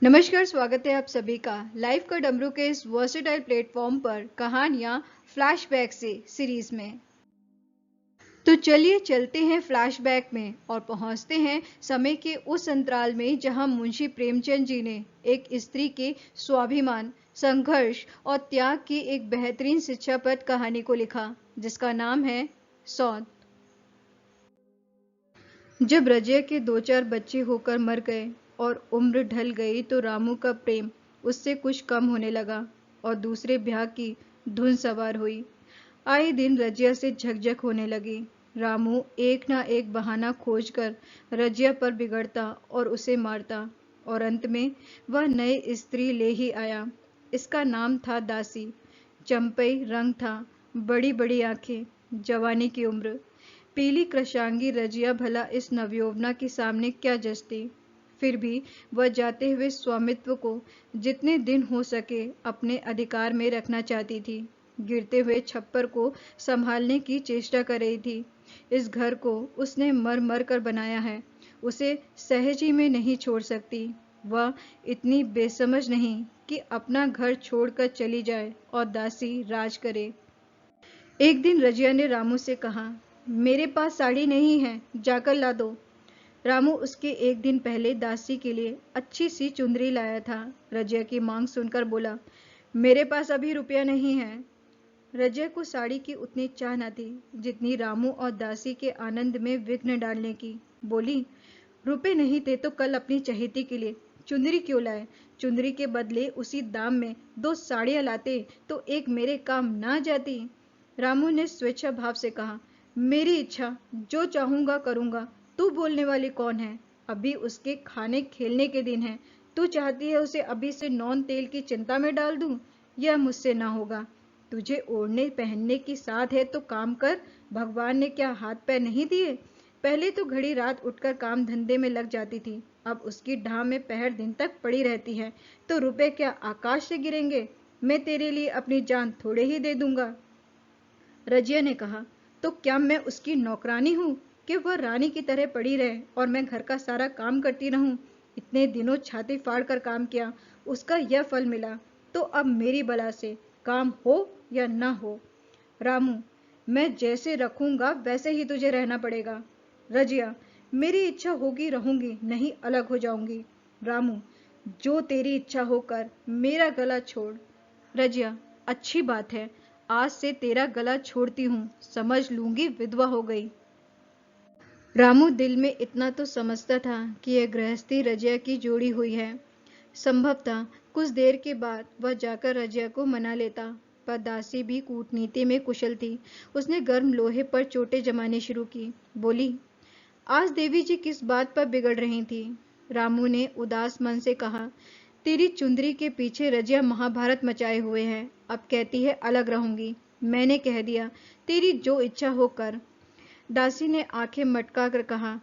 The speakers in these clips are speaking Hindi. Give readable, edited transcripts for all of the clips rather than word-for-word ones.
नमस्कार, स्वागत है आप सभी का लाइव का डमरू के इस वर्सेटाइल प्लेटफॉर्म पर कहानियां फ्लैशबैक से सीरीज में। तो चलिए चलते हैं फ्लैशबैक में और पहुंचते हैं समय के उस अंतराल में जहां मुंशी प्रेमचंद जी ने एक स्त्री के स्वाभिमान, संघर्ष और त्याग की एक बेहतरीन शिक्षाप्रद कहानी को लिखा, जिसका नाम है सौंद। जब रजिया के 2-4 बच्चे होकर मर गए और उम्र ढल गई तो रामू का प्रेम उससे कुछ कम होने लगा और दूसरे ब्याह की धुन सवार हुई। आए दिन रजिया से झकझक होने लगी। रामू एक ना एक बहाना खोजकर रजिया पर बिगड़ता और उसे मारता और अंत में वह नई स्त्री ले ही आया। इसका नाम था दासी। चंपई रंग था, बड़ी बड़ी आंखें, जवानी की उम्र। पीली कृशांगी रजिया भला इस नवयौवना के सामने क्या जचती। फिर भी वह जाते हुए स्वामित्व को जितने दिन हो सके अपने अधिकार में रखना चाहती थी। गिरते हुए छप्पर को संभालने की चेष्टा कर रही थी। इस घर को उसने मर मर कर बनाया है, उसे सहज ही में नहीं छोड़ सकती। वह इतनी बेसमझ नहीं कि अपना घर छोड़कर चली जाए और दासी राज करे। एक दिन रजिया ने रामू से कहा, मेरे पास साड़ी नहीं है, जाकर ला दो। रामू उसके एक दिन पहले दासी के लिए अच्छी सी चुंदरी लाया था। रजिया की मांग सुनकर बोला, मेरे पास अभी रुपया नहीं है। रजिया को साड़ी की उतनी चाह न थी जितनी रामू और दासी के आनंद में विघ्न डालने की। बोली, रुपए नहीं थे तो कल अपनी चहेती के लिए चुंदरी क्यों लाए? चुंदरी के बदले उसी दाम में 2 साड़ियां लाते तो एक मेरे काम ना जाती। रामू ने स्वेच्छा भाव से कहा, मेरी इच्छा, जो चाहूंगा करूंगा, तू बोलने वाली कौन है? अभी उसके खाने खेलने के दिन है। तू चाहती है उसे अभी से नौन तेल की चिंता में डाल दूं? यह मुझसे ना होगा। तुझे ओढ़ने पहनने की साध है तो काम कर। भगवान ने क्या हाथ पैर नहीं दिए? पहले तो घड़ी रात उठकर काम धंधे में लग जाती थी, अब उसकी ढाह में पहर दिन तक पड़ी रहती है। तो रुपए क्या आकाश से गिरेंगे? मैं तेरे लिए अपनी जान थोड़े ही दे दूंगा। रजिया ने कहा, तो क्या मैं उसकी नौकरानी हूँ कि वह रानी की तरह पड़ी रहे और मैं घर का सारा काम करती रहूं? इतने दिनों छाती फाड़ कर काम किया, उसका यह फल मिला, तो अब मेरी बला से काम हो या ना हो। रामू, मैं जैसे रखूंगा वैसे ही तुझे रहना पड़ेगा। रजिया, मेरी इच्छा होगी रहूंगी, नहीं अलग हो जाऊंगी। रामू, जो तेरी इच्छा होकर मेरा गला छोड़। रजिया, अच्छी बात है, आज से तेरा गला छोड़ती हूँ, समझ लूंगी विधवा हो गई। रामू दिल में इतना तो समझता था कि यह गृहस्थी रजिया की जोड़ी हुई है। संभवतः कुछ देर के बाद वह जाकर रजिया को मना लेता, पर दासी भी कूटनीति में कुशल थी। उसने गर्म लोहे पर चोटें जमानी शुरू की। बोली, आज देवी जी किस बात पर बिगड़ रही थी? रामू ने उदास मन से कहा, तेरी चुंदरी के पीछे रजिया महाभारत मचाए हुए है। अब कहती है अलग रहूंगी। मैंने कह दिया, तेरी जो इच्छा हो कर। दासी ने आंखें मटका कर कहा,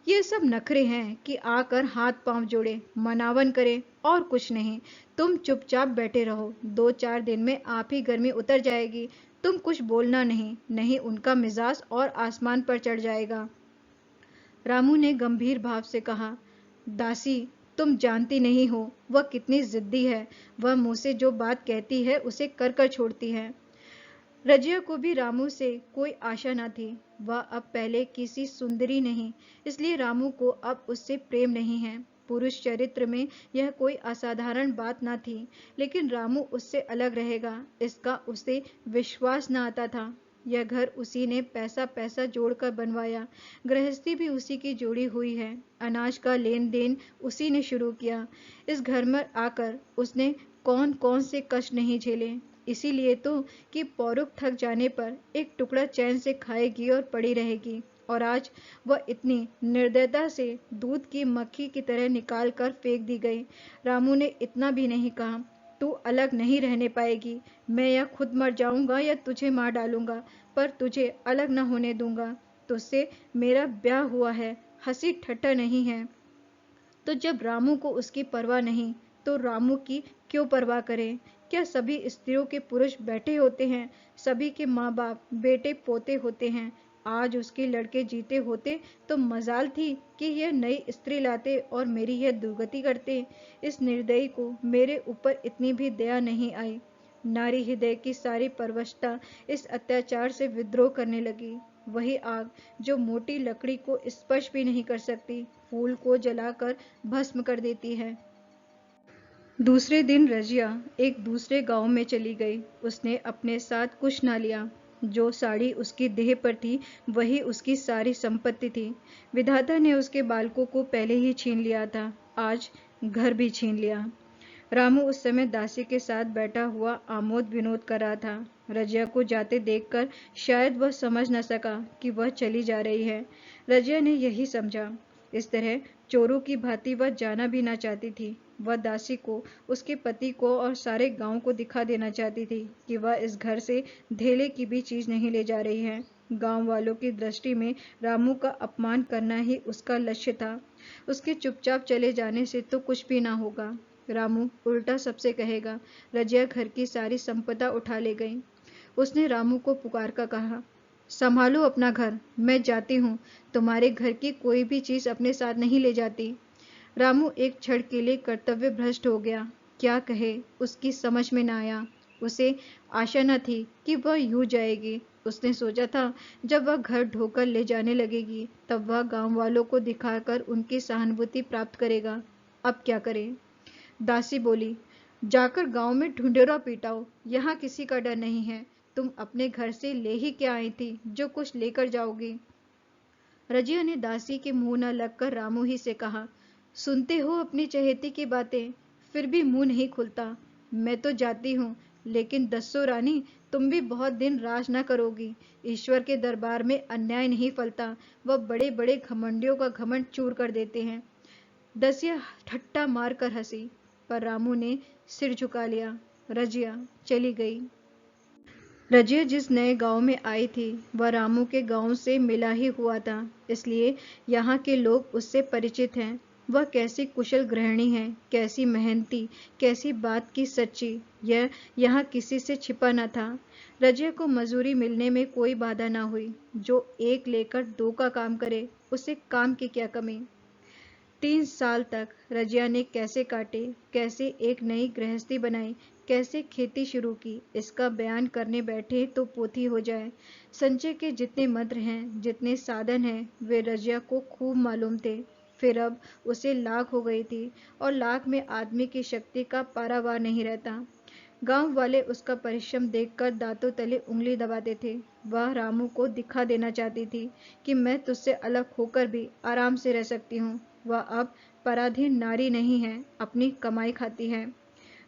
ये सब नखरे हैं कि आकर हाथ पांव जोड़े, मनावन करे और कुछ नहीं। तुम चुपचाप बैठे रहो, 2-4 दिन में आप ही गर्मी उतर जाएगी। तुम कुछ बोलना नहीं, नहीं उनका मिजाज और आसमान पर चढ़ जाएगा। रामू ने गंभीर भाव से कहा, दासी, तुम जानती नहीं हो वह कितनी जिद्दी है। वह मुंह से जो बात कहती है उसे कर कर छोड़ती है। रजिया को भी रामू से कोई आशा न थी। वह अब पहले किसी सुंदरी नहीं, इसलिए रामू को अब उससे प्रेम नहीं है। पुरुष चरित्र में यह कोई असाधारण बात न थी, लेकिन रामू उससे अलग रहेगा इसका उसे विश्वास न आता था। यह घर उसी ने पैसा पैसा जोड़कर बनवाया, गृहस्थी भी उसी की जोड़ी हुई है, अनाज का लेन देन उसी ने शुरू किया। इस घर में आकर उसने कौन कौन से कष्ट नहीं झेले। इसीलिए तो कि पौरुख थक जाने पर एक टुकड़ा चैन से खाएगी और पड़ी रहेगी, और आज वह इतनी निर्दयता से दूध की मक्खी की तरह निकाल कर फेंक दी गई। रामू ने इतना भी नहीं कहा, तू अलग नहीं रहने पाएगी, मैं या खुद मर जाऊंगा या तुझे मार डालूंगा, पर तुझे अलग न होने दूंगा। तुझसे मेरा ब्याह हुआ है, हंसी ठट्ठा नहीं है। तो जब रामू को उसकी परवाह नहीं, तो रामू की क्यों परवाह करें? क्या सभी स्त्रियों के पुरुष बैठे होते हैं? सभी के माँ बाप बेटे पोते होते हैं? आज उसके लड़के जीते होते तो मजाल थी कि यह नई स्त्री लाते और मेरी यह दुर्गति करते। इस निर्दयी को मेरे ऊपर इतनी भी दया नहीं आई। नारी हृदय की सारी परवशता इस अत्याचार से विद्रोह करने लगी। वही आग जो मोटी लकड़ी को स्पर्श भी नहीं कर सकती, फूल को जलाकर भस्म कर देती है। दूसरे दिन रजिया एक दूसरे गांव में चली गई। उसने अपने साथ कुछ ना लिया। जो साड़ी उसकी देह पर थी वही उसकी सारी संपत्ति थी। विधाता ने उसके बालकों को पहले ही छीन लिया था, आज घर भी छीन लिया। रामू उस समय दासी के साथ बैठा हुआ आमोद विनोद कर रहा था। रजिया को जाते देखकर शायद वह समझ न सका कि वह चली जा रही है। रजिया ने यही समझा। इस तरह चोरों की भांति वह जाना भी ना चाहती थी। वह दासी को, उसके पति को और सारे गांव को दिखा देना चाहती थी कि वह इस घर से धेले की भी चीज नहीं ले जा रही है। गांव वालों की दृष्टि में रामू का अपमान करना ही उसका लक्ष्य था। उसके चुपचाप चले जाने से तो कुछ भी ना होगा। रामू उल्टा सबसे कहेगा। रजिया घर की सारी संपदा उठा ले गई। उसने रामू को पुकार कर कहा, संभालो अपना घर, मैं जाती हूँ। तुम्हारे घर की कोई भी चीज अपने साथ नहीं ले जाती। रामू एक क्षण के लिए कर्तव्य भ्रष्ट हो गया। क्या कहे, उसकी समझ में न आया। उसे आशा न थी कि वह यूं जाएगी। उसने सोचा था जब वह घर ढोकर ले जाने लगेगी तब वह गांव वालों को दिखाकर उनकी सहानुभूति प्राप्त करेगा। अब क्या करे। दासी बोली, जाकर गांव में ढूंढेरा पीटाओ, यहाँ किसी का डर नहीं है। तुम अपने घर से ले ही क्या आई थी जो कुछ लेकर जाओगी। रजिया ने दासी के मुंह न लगकर रामू ही से कहा, सुनते हो अपनी चहेती की बातें, फिर भी मुंह नहीं खुलता। मैं तो जाती हूँ, लेकिन दस्सो रानी, तुम भी बहुत दिन राज न करोगी। ईश्वर के दरबार में अन्याय नहीं फलता, वह बड़े बड़े घमंडियों का घमंड चूर कर देते हैं। दसिया ठट्टा मार कर हंसी, पर रामू ने सिर झुका लिया। रजिया चली गई। रजिया जिस नए गांव में आई थी वह रामू के गांव से मिला ही हुआ था, इसलिए यहाँ के लोग उससे परिचित हैं। वह कैसी कुशल गृहिणी है, कैसी मेहनती, कैसी बात की सच्ची, यह यहाँ किसी से छिपा न था। रजिया को मजूरी मिलने में कोई बाधा न हुई। जो एक लेकर दो का काम करे, उसे काम की क्या कमी। 3 साल तक रजिया ने कैसे काटे, कैसे एक नई गृहस्थी बनाई, कैसे खेती शुरू की, इसका बयान करने बैठे तो पोथी हो जाए। संचय के जितने मंत्र हैं, जितने साधन हैं, वे रजिया को खूब मालूम थे। फिर अब उसे लाख हो गई थी और लाख में आदमी की शक्ति का पारावार नहीं रहता। गांव वाले उसका परिश्रम देखकर दांतों तले उंगली दबाते थे। वह रामू को दिखा देना चाहती थी कि मैं तुझसे अलग होकर भी आराम से रह सकती हूँ। वह अब पराधीन नारी नहीं है, अपनी कमाई खाती है।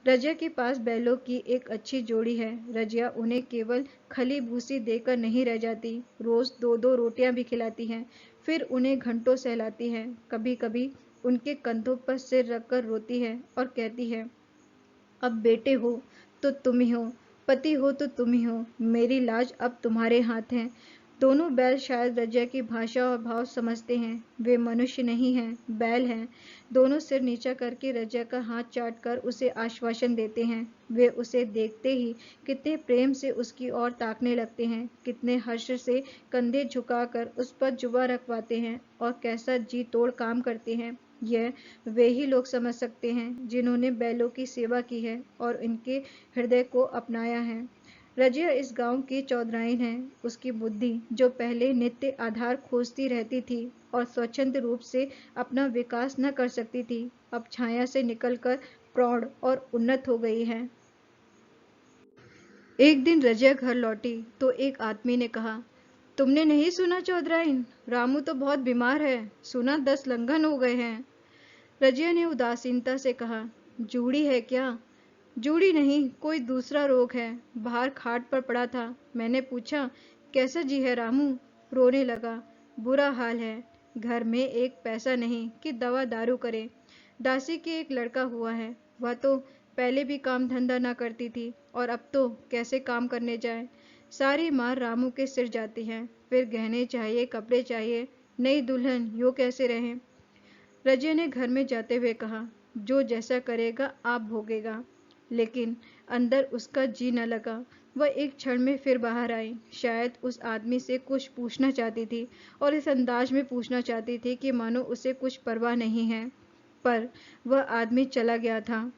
रजिया के पास बैलों की एक अच्छी जोड़ी है। रजिया उन्हें केवल खली भूसी देकर नहीं रह जाती, रोज 2-2 रोटियां भी खिलाती है, फिर उन्हें घंटों सहलाती है। कभी कभी उनके कंधों पर सिर रखकर रोती है और कहती है, अब बेटे हो तो तुम ही हो, पति हो तो तुम ही हो, मेरी लाज अब तुम्हारे हाथ है। दोनों बैल शायद रजिया की भाषा और भाव समझते हैं। वे मनुष्य नहीं हैं, बैल हैं। दोनों सिर नीचा करके रजिया का हाथ चाट कर उसे आश्वासन देते हैं। वे उसे देखते ही कितने प्रेम से उसकी ओर ताकने लगते हैं, कितने हर्ष से कंधे झुकाकर उस पर जुबा रखवाते हैं और कैसा जी तोड़ काम करते हैं। यह वे ही लोग समझ सकते हैं जिन्होंने बैलों की सेवा की है और इनके हृदय को अपनाया है। रजिया इस गांव की चौधराइन है। उसकी बुद्धि, जो पहले नित्य आधार खोजती रहती थी और स्वच्छंद रूप से अपना विकास न कर सकती थी, अब छाया से निकलकर प्रौढ़ और उन्नत हो गई है। एक दिन रजिया घर लौटी तो एक आदमी ने कहा, तुमने नहीं सुना चौधराइन, रामू तो बहुत बीमार है, सुना 10 लंघन हो गए हैं। रजिया ने उदासीनता से कहा, जूड़ी है क्या। जूड़ी नहीं, कोई दूसरा रोग है, बाहर खाट पर पड़ा था, मैंने पूछा कैसा जी है रामू। रोने लगा, बुरा हाल है, घर में एक पैसा नहीं कि दवा दारू करे। दासी के एक लड़का हुआ है, वह तो पहले भी काम धंधा ना करती थी और अब तो कैसे काम करने जाए। सारी मार रामू के सिर जाती है, फिर गहने चाहिए, कपड़े चाहिए, नई दुल्हन, यो कैसे रहे। रजिया ने घर में जाते हुए कहा, जो जैसा करेगा आप भोगेगा, लेकिन अंदर उसका जी न लगा। वह एक क्षण में फिर बाहर आई। शायद उस आदमी से कुछ पूछना चाहती थी और इस अंदाज में पूछना चाहती थी कि मानो उसे कुछ परवाह नहीं है, पर वह आदमी चला गया था।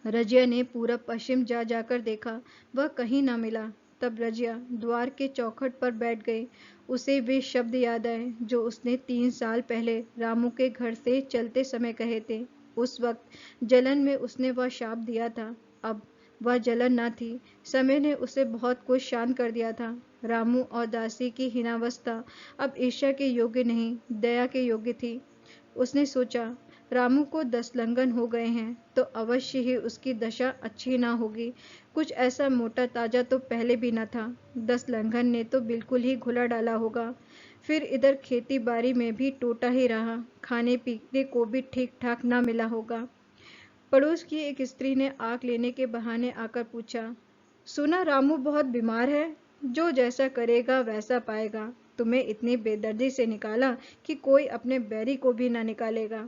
रजिया ने पूरब पश्चिम जा जाकर देखा, वह कहीं ना मिला। तब रजिया द्वार के चौखट पर बैठ गई। उसे वे शब्द याद आए जो उसने 3 साल पहले रामू के घर से चलते समय कहे थे। उस वक्त जलन में उसने वह शाप दिया था। अब वह जलन न थी, समय ने उसे बहुत कुछ शांत कर दिया था। रामू और दासी की हीनावस्था अब ईर्ष्या के योग्य नहीं, दया के योग्य थी। उसने सोचा, रामू को 10 लंघन हो गए हैं तो अवश्य ही उसकी दशा अच्छी ना होगी। कुछ ऐसा मोटा ताजा तो पहले भी न था। 10 लंघन ने तो बिल्कुल ही घुला डाला होगा। फिर इधर खेती बाड़ी में भी टोटा ही रहा, खाने पीने को भी ठीक ठाक ना मिला होगा। पड़ोस की एक स्त्री ने आग लेने के बहाने आकर पूछा, सुना रामू बहुत बीमार है, जो जैसा करेगा वैसा पाएगा। तुम्हें इतनी बेदर्दी से निकाला कि कोई अपने बैरी को भी ना निकालेगा।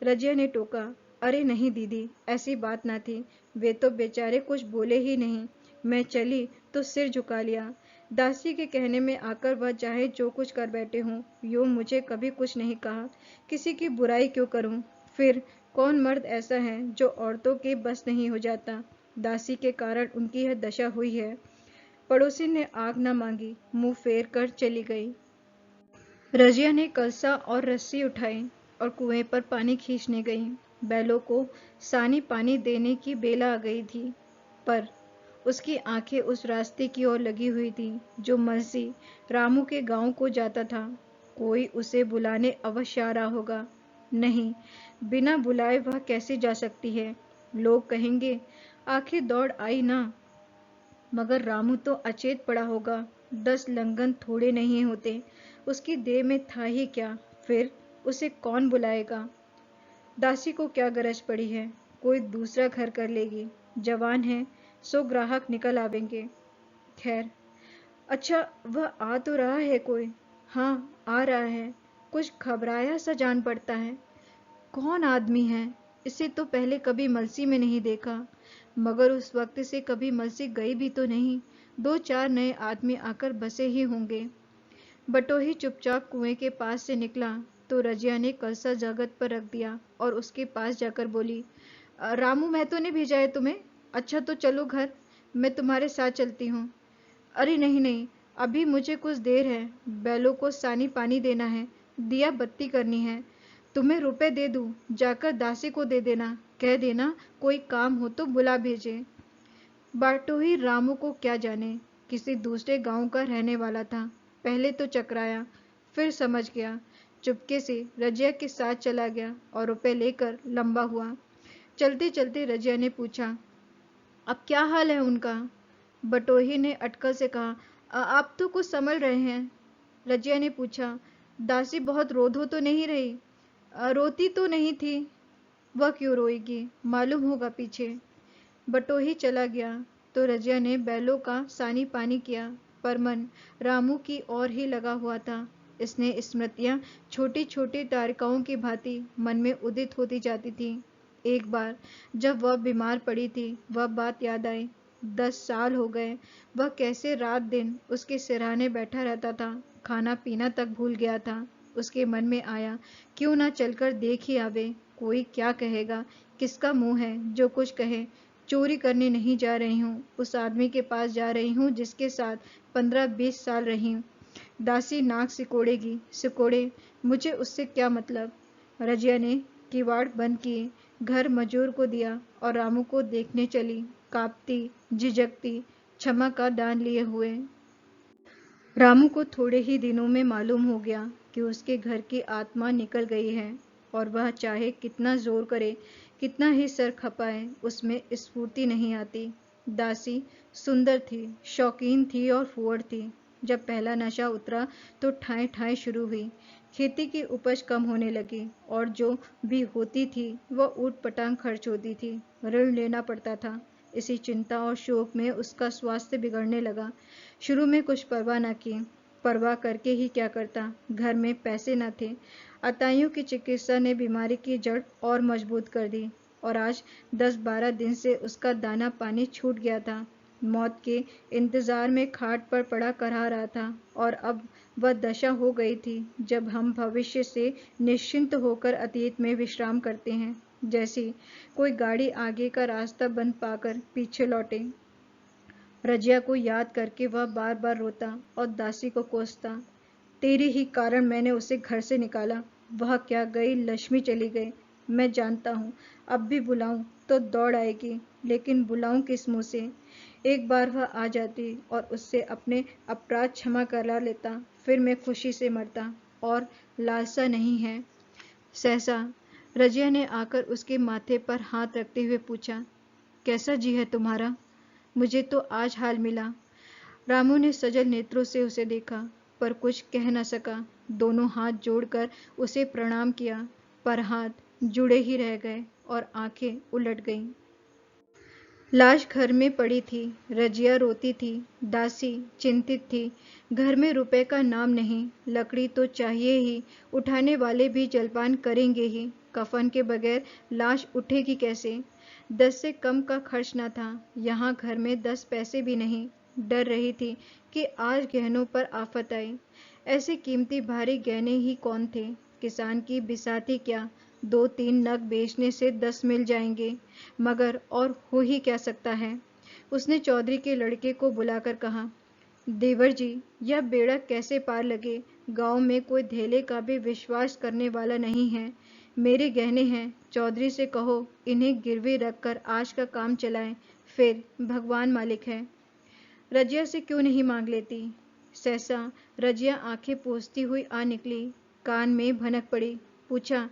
रजिया ने टोका, अरे नहीं दीदी, ऐसी बात ना थी। वे तो बेचारे कुछ बोले ही नहीं। मैं चली तो सिर झुका लिया। दासी के कहने में आकर वह चाहे जो कुछ कर बैठे हों, यूं मुझे कभी कुछ नहीं कहा। किसी की बुराई क्यों करूं? फिर कौन मर्द ऐसा है जो औरतों के बस नहीं हो जाता? दासी के कारण उनकी यह दशा हुई है। पड़ोसी ने आग न मांगी, मुंह फेर कर चली गई। रजिया ने कलसा और रस्सी उठाई और कुएं पर पानी खींचने गई। बैलों को सानी पानी देने की बेला आ गई थी, पर उसकी आंखें उस रास्ते की ओर लगी हुई थी जो मलसी रामू के गांव को जाता था। कोई उसे बुलाने अवश्य आ रहा होगा। नहीं, बिना बुलाए वह कैसे जा सकती है? लोग कहेंगे, आखिर दौड़ आई ना। मगर रामू तो अचेत पड़ा होगा। 10 लंघन थोड़े नहीं होते। उसकी देह में था ही क्या? फिर उसे कौन बुलाएगा? दासी को क्या गरज पड़ी है? कोई दूसरा घर कर लेगी। जवान है, सो ग्राहक निकल आवेंगे। खैर, अच्छा, वह आ तो रहा है कोई। हाँ, आ रहा है। कुछ घबराया सा जान पड़ता है। कौन आदमी है? इसे तो पहले कभी मलसी में नहीं देखा। मगर उस वक्त से कभी मलसी गई भी तो नहीं। 2-4 नए आदमी आकर बसे ही होंगे। बटोही चुपचाप कुएं के पास से निकला तो रजिया ने कलसा जगत पर रख दिया और उसके पास जाकर बोली, रामू महतो ने भेजा है तुम्हें? अच्छा तो चलो घर, मैं तुम्हारे साथ चलती हूँ। अरे नहीं नहीं, अभी मुझे कुछ देर है। बैलों को सानी पानी देना है, दिया बत्ती करनी है। तुम्हें रुपए दे दूं, जाकर दासी को दे देना, कह देना कोई काम हो तो बुला भेजे। बाटोही रामू को क्या जाने, किसी दूसरे गांव का रहने वाला था। पहले तो चकराया, फिर समझ गया। चुपके से रजिया के साथ चला गया और रुपए लेकर लंबा हुआ। चलते चलते रजिया ने पूछा, अब क्या हाल है उनका? बटोही ने अटकल से कहा, आप तो कुछ समझ रहे हैं। रजिया ने पूछा, दासी बहुत रोधो तो नहीं रही? रोती तो नहीं थी। वह क्यों रोएगी, मालूम होगा पीछे। बटोही चला गया तो रजिया ने बैलों का सानी पानी किया, पर मन रामू की ओर ही लगा हुआ था। इसने स्मृतियां छोटी छोटी तारिकाओं की भांति मन में उदित होती जाती थी। एक बार जब वह बीमार पड़ी थी, वह बात याद आई। 10 साल हो गए, वह कैसे रात दिन उसके सिरहाने बैठा रहता था, खाना पीना तक भूल गया था। उसके मन में आया, क्यों ना चलकर देख ही आवे। कोई क्या कहेगा, किसका मुंह है जो कुछ कहे। चोरी करने नहीं जा रही हूँ, उस आदमी के पास जा रही हूँ जिसके साथ 15-20 साल रही हूँ। दासी नाक सिकोड़ेगी, सिकोड़े, मुझे उससे क्या मतलब। रजिया ने किवाड़ बंद किए, घर मजूर को दिया और रामू को देखने चली, कांपती, झिझकती, क्षमा का दान लिए हुए। रामू को थोड़े ही दिनों में मालूम हो गया कि उसके घर की आत्मा निकल गई है और वह चाहे कितना जोर करे, कितना ही सर खपाए, उसमें स्फूर्ति नहीं आती। दासी सुंदर थी, शौकीन थी और फुअर थी। जब पहला नशा उतरा तो ठाए ठाए शुरू हुई। खेती की उपज कम होने लगी और जो भी होती थी वह ऊट पटांग खर्च होती थी। ऋण लेना पड़ता था। इसी चिंता और शोक में उसका स्वास्थ्य बिगड़ने लगा। शुरू में कुछ परवाह न की, परवाह करके ही क्या करता, घर में पैसे न थे। अताइयों की चिकित्सा ने बीमारी की जड़ और मजबूत कर दी और आज 10-12 दिन से उसका दाना पानी छूट गया था। मौत के इंतजार में खाट पर पड़ा करहा रहा था और अब वह दशा हो गई थी जब हम भविष्य से निश्चिंत होकर अतीत में विश्राम करते हैं, जैसे कोई गाड़ी आगे का रास्ता बंद पाकर पीछे लौटे। रजिया को याद करके वह बार बार रोता और दासी को कोसता, तेरे ही कारण मैंने उसे घर से निकाला। वह क्या गई, लक्ष्मी चली गई। मैं जानता हूँ अब भी बुलाऊं तो दौड़ आएगी, लेकिन बुलाऊं किस मुंह से। एक बार वह आ जाती और उससे अपने अपराध क्षमा करा लेता, फिर मैं खुशी से मरता। और लालसा नहीं है सहसा? रजिया ने आकर उसके माथे पर हाथ रखते हुए पूछा, कैसा जी है तुम्हारा? मुझे तो आज हाल मिला। रामू ने सजल नेत्रों से उसे देखा, पर कुछ कह न सका। दोनों हाथ जोड़कर उसे प्रणाम किया, पर हाथ जुड़े ही रह गए और आंखें उलट गईं। लाश घर में पड़ी थी। रजिया रोती थी, दासी चिंतित थी। घर में रुपए का नाम नहीं, लकड़ी तो चाहिए ही, उठाने वाले भी जलपान करेंगे ही। कफन के बगैर लाश उठेगी कैसे? 10 से कम का खर्च न था। यहाँ घर में 10 पैसे भी नहीं। डर रही थी कि आज गहनों पर आफत आई। ऐसे कीमती भारी गहने ही कौन थे? किसान की बिसाती क्या, 2-3 नग बेचने से 10 मिल जाएंगे, मगर और हो ही क्या सकता है। उसने चौधरी के लड़के को बुलाकर कहा, देवर जी, यह बेड़ा कैसे पार लगे? गांव में कोई धेले का भी विश्वास करने वाला नहीं है। मेरे गहने हैं, चौधरी से कहो इन्हें गिरवी रखकर आज का काम चलाएं, फिर भगवान मालिक है। रजिया से क्यों नहीं मांग लेती? सहसा रजिया आंखें पोंछती हुई आ निकली, कान में भनक पड़ी। पूछा,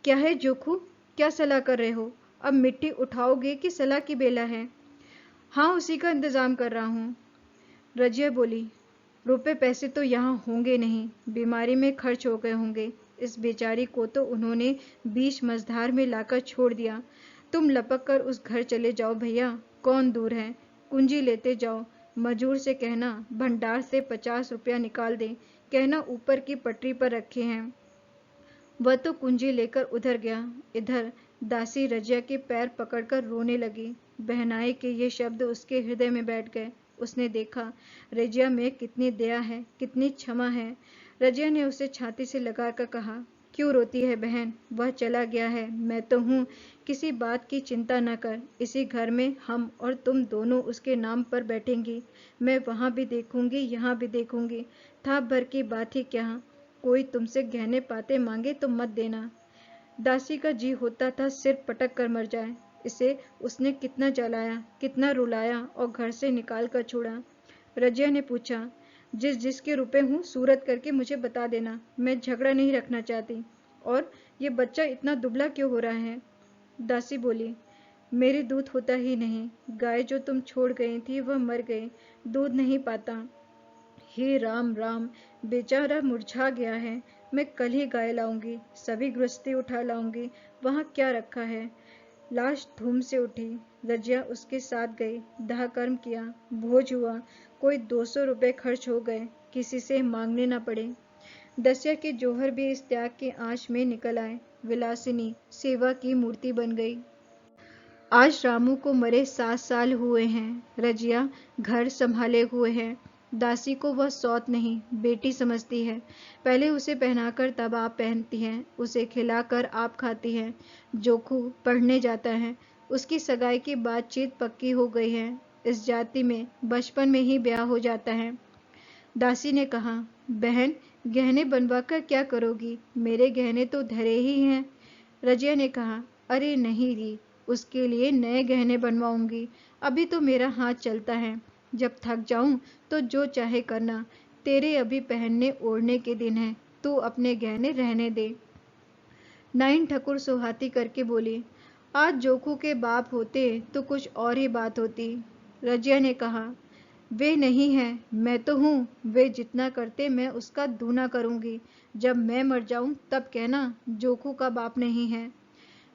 क्या है जोखू, क्या सलाह कर रहे हो? अब मिट्टी उठाओगे कि सलाह की बेला है? हाँ, उसी का इंतजाम कर रहा हूँ। रजिया बोली, रुपए पैसे तो यहाँ होंगे नहीं, बीमारी में खर्च हो गए होंगे। इस बेचारी को तो उन्होंने बीच मझधार में लाकर छोड़ दिया। तुम लपक कर उस घर चले जाओ भैया, कौन दूर है। कुंजी लेते जाओ, मजूर से कहना भंडार से 50 रुपया निकाल दे, कहना ऊपर की पटरी पर रखे हैं। वह तो कुंजी लेकर उधर गया। इधर दासी रजिया के पैर पकड़कर रोने लगी। बहनाई के ये शब्द उसके हृदय में बैठ गए। उसने देखा रजिया में कितनी दया है, कितनी क्षमा है। रजिया ने उसे छाती से लगाकर कहा, क्यों रोती है बहन? वह चला गया है, मैं तो हूँ, किसी बात की चिंता न कर। इसी घर में हम और तुम दोनों उसके नाम पर बैठेंगी। मैं वहाँ भी देखूंगी, यहाँ भी देखूंगी। थाप भर की बात ही क्या। कोई तुमसे गहने पाते मांगे तो मत देना। दासी का जी होता था सिर पटक कर मर जाए। इसे उसने कितना जलाया, कितना रुलाया और घर से निकाल कर छोड़ा। रजिया ने पूछा, जिस जिसके रुपए हूँ सूरत करके मुझे बता देना, मैं झगड़ा नहीं रखना चाहती। और ये बच्चा इतना दुबला क्यों हो रहा है? दासी बोली, मेरे दूध होता ही नहीं। गाय जो तुम छोड़ गई थी वह मर गई, दूध नहीं पाता। हे राम राम, बेचारा मुरझा गया है। मैं कल ही गाय लाऊंगी, सभी गृहस्थी उठा लाऊंगी। वहाँ क्या रखा है? लाश धूम से उठी। रजिया उसके साथ गई, दाह कर्म किया, भोज हुआ। कोई 200 रुपए खर्च हो गए, किसी से मांगने न पड़े। दसिया के जौहर भी इस त्याग की आंच में निकल आए। विलासिनी सेवा की मूर्ति बन गई। आज रामू को मरे 7 साल हुए हैं। रजिया घर संभाले हुए है। दासी को वह सौत नहीं, बेटी समझती है। पहले उसे पहनाकर तब आप पहनती हैं, उसे खिलाकर आप खाती हैं। जोखू पढ़ने जाता है, उसकी सगाई की बातचीत पक्की हो गई है। इस जाति में बचपन में ही ब्याह हो जाता है। दासी ने कहा, बहन गहने बनवाकर क्या करोगी? मेरे गहने तो धरे ही हैं। रजिया ने कहा, अरे नहीं री, उसके लिए नए गहने बनवाऊंगी। अभी तो मेरा हाथ चलता है, जब थक जाऊं तो जो चाहे करना। तेरे अभी पहनने ओढ़ने के दिन हैं, तू अपने गहने रहने दे। नाइन ठकुर सुहाती करके बोली, आज जोखू के बाप होते तो कुछ और ही बात होती। रजिया ने कहा, वे नहीं हैं, मैं तो हूँ। वे जितना करते मैं उसका दूना करूंगी। जब मैं मर जाऊं तब कहना जोखू का बाप नहीं है।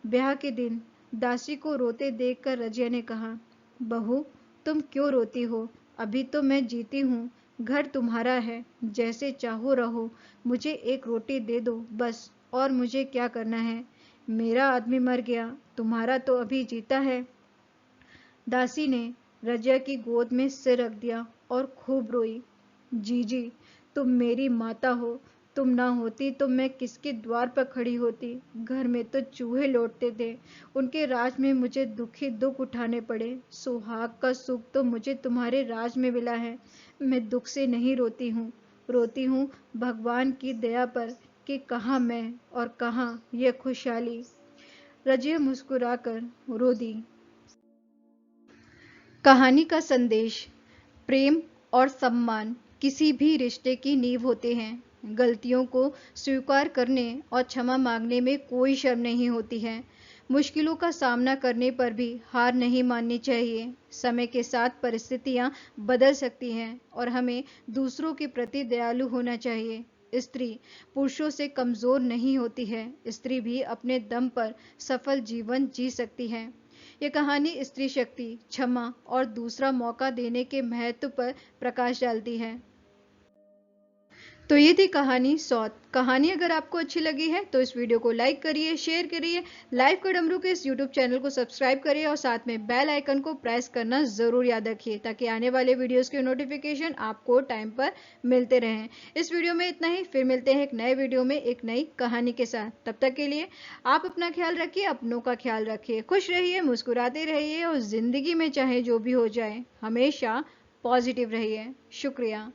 ब्याह के दिन दासी को रोते देखकर रजिया ने कहा, बहू तुम क्यों रोती हो? अभी तो मैं जीती हूँ, घर तुम्हारा है, जैसे चाहो रहो। मुझे एक रोटी दे दो बस, और मुझे क्या करना है? मेरा आदमी मर गया, तुम्हारा तो अभी जीता है। दासी ने रजिया की गोद में सिर रख दिया और खूब रोई। जीजी, तुम मेरी माता हो, तुम ना होती तो मैं किसके द्वार पर खड़ी होती। घर में तो चूहे लौटते थे, उनके राज में मुझे दुख ही दुख उठाने पड़े। सुहाग का सुख तो मुझे तुम्हारे राज में मिला है। मैं दुख से नहीं रोती हूँ भगवान की दया पर कि कहाँ मैं और कहाँ ये खुशहाली। रजिया मुस्कुराकर रो दी। कहानी का संदेश। प्रेम और सम्मान किसी भी रिश्ते की नींव होते हैं। गलतियों को स्वीकार करने और क्षमा मांगने में कोई शर्म नहीं होती है। मुश्किलों का सामना करने पर भी हार नहीं माननी चाहिए। समय के साथ परिस्थितियां बदल सकती हैं और हमें दूसरों के प्रति दयालु होना चाहिए। स्त्री पुरुषों से कमजोर नहीं होती है। स्त्री भी अपने दम पर सफल जीवन जी सकती है। ये कहानी स्त्री शक्ति, क्षमा और दूसरा मौका देने के महत्व पर प्रकाश डालती है। तो ये थी कहानी सौत। कहानी अगर आपको अच्छी लगी है तो इस वीडियो को लाइक करिए, शेयर करिए, लाइव का डमरू के इस यूट्यूब चैनल को सब्सक्राइब करिए और साथ में बेल आइकन को प्रेस करना जरूर याद रखिए ताकि आने वाले वीडियोस के नोटिफिकेशन आपको टाइम पर मिलते रहें। इस वीडियो में इतना ही, फिर मिलते हैं एक नए वीडियो में एक नई कहानी के साथ। तब तक के लिए आप अपना ख्याल रखिए, अपनों का ख्याल रखिए, खुश रहिए, मुस्कुराते रहिए और जिंदगी में चाहे जो भी हो जाए हमेशा पॉजिटिव रहिए। शुक्रिया।